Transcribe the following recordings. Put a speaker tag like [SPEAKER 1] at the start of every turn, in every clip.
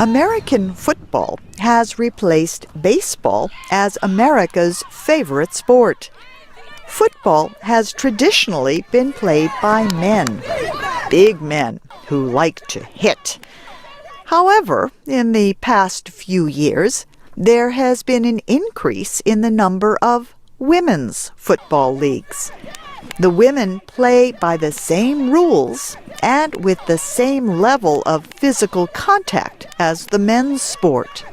[SPEAKER 1] American football has replaced baseball as America's favorite sport. Football has traditionally been played by men, big men who like to hit. However, in the past few years, there has been an increase in the number of women's football leagues. The women play by the same rules and with the same level of physical contact as the men's sport.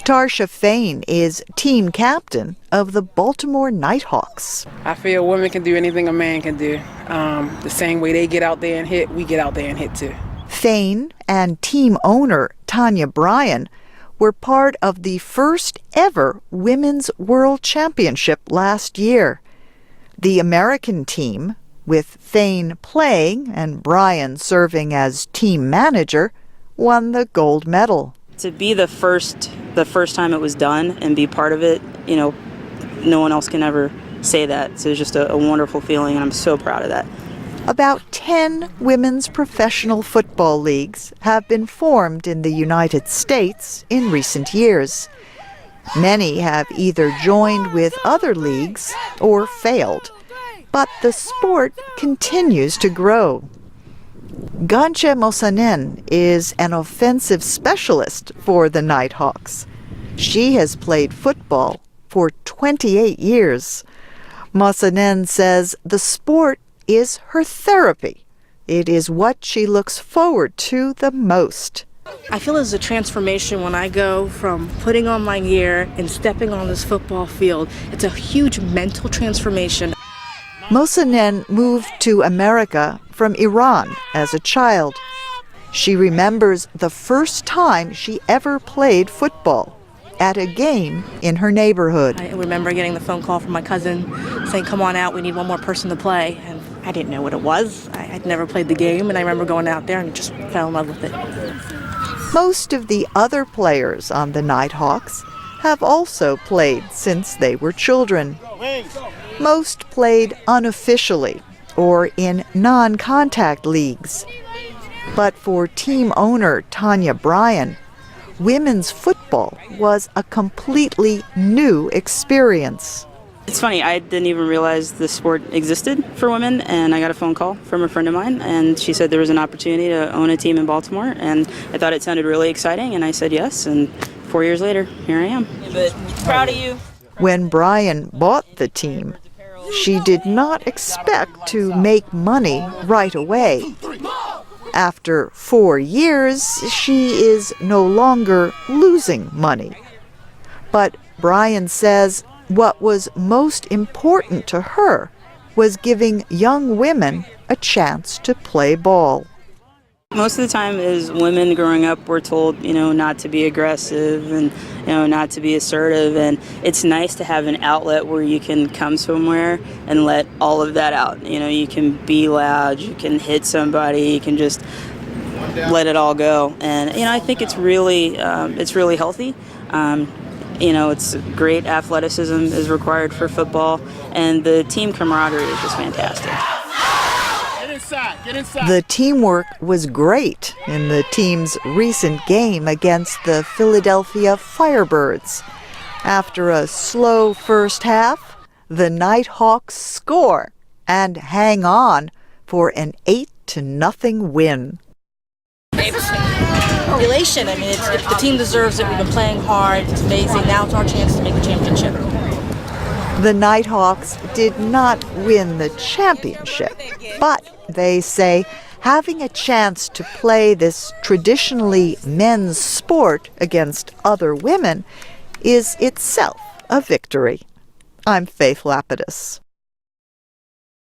[SPEAKER 1] Tarsha Fain is team captain of the Baltimore Nighthawks.
[SPEAKER 2] I feel women can do anything a man can do. The same way they get out there and hit, we get out there and hit too.
[SPEAKER 1] Fain and team owner Tanya Bryan were part of the first ever Women's World Championship last year. The American team, with Fain playing and Bryan serving as team manager, won the gold medal.
[SPEAKER 3] To be the first time it was done and be part of it, no one else can ever say that. So it's just a wonderful feeling, and I'm so proud of that.
[SPEAKER 1] About 10 women's professional football leagues have been formed in the United States in recent years. Many have either joined with other leagues or failed, but the sport continues to grow. Ganche Mosanen is an offensive specialist for the Nighthawks. She has played football for 28 years. Mosanen says the sport is her therapy. It is what she looks forward to the most.
[SPEAKER 4] I feel there's a transformation when I go from putting on my gear and stepping on this football field. It's a huge mental transformation.
[SPEAKER 1] Mosanen moved to America from Iran as a child. She remembers the first time she ever played football, at a game in her neighborhood.
[SPEAKER 4] I remember getting the phone call from my cousin saying, "Come on out, we need one more person to play." And I didn't know what it was. I'd never played the game, and I remember going out there and just fell in love with it.
[SPEAKER 1] Most of the other players on the Nighthawks have also played since they were children. Most played unofficially or in non-contact leagues. But for team owner Tanya Bryan, women's football was a completely new experience.
[SPEAKER 3] It's funny, I didn't even realize this sport existed for women, and I got a phone call from a friend of mine, and she said there was an opportunity to own a team in Baltimore, and I thought it sounded really exciting, and I said yes, and 4 years later, here I am. But proud of you.
[SPEAKER 1] When Bryan bought the team, she did not expect to make money right away. After 4 years, she is no longer losing money. But Bryan says what was most important to her was giving young women a chance to play ball.
[SPEAKER 3] Most of the time as women growing up, we're told, not to be aggressive and, not to be assertive. And it's nice to have an outlet where you can come somewhere and let all of that out. You can be loud, you can hit somebody, you can just let it all go. And, I think it's really healthy. It's great athleticism is required for football, and the team camaraderie is just fantastic.
[SPEAKER 2] Get inside.
[SPEAKER 1] The teamwork was great in the team's recent game against the Philadelphia Firebirds. After a slow first half, the Nighthawks score and hang on for an 8-0 win.
[SPEAKER 4] Elation. The team deserves it. We've been playing hard. It's amazing. Now it's our chance to make the championship.
[SPEAKER 1] The Nighthawks did not win the championship, but they say having a chance to play this traditionally men's sport against other women is itself a victory. I'm Faith Lapidus.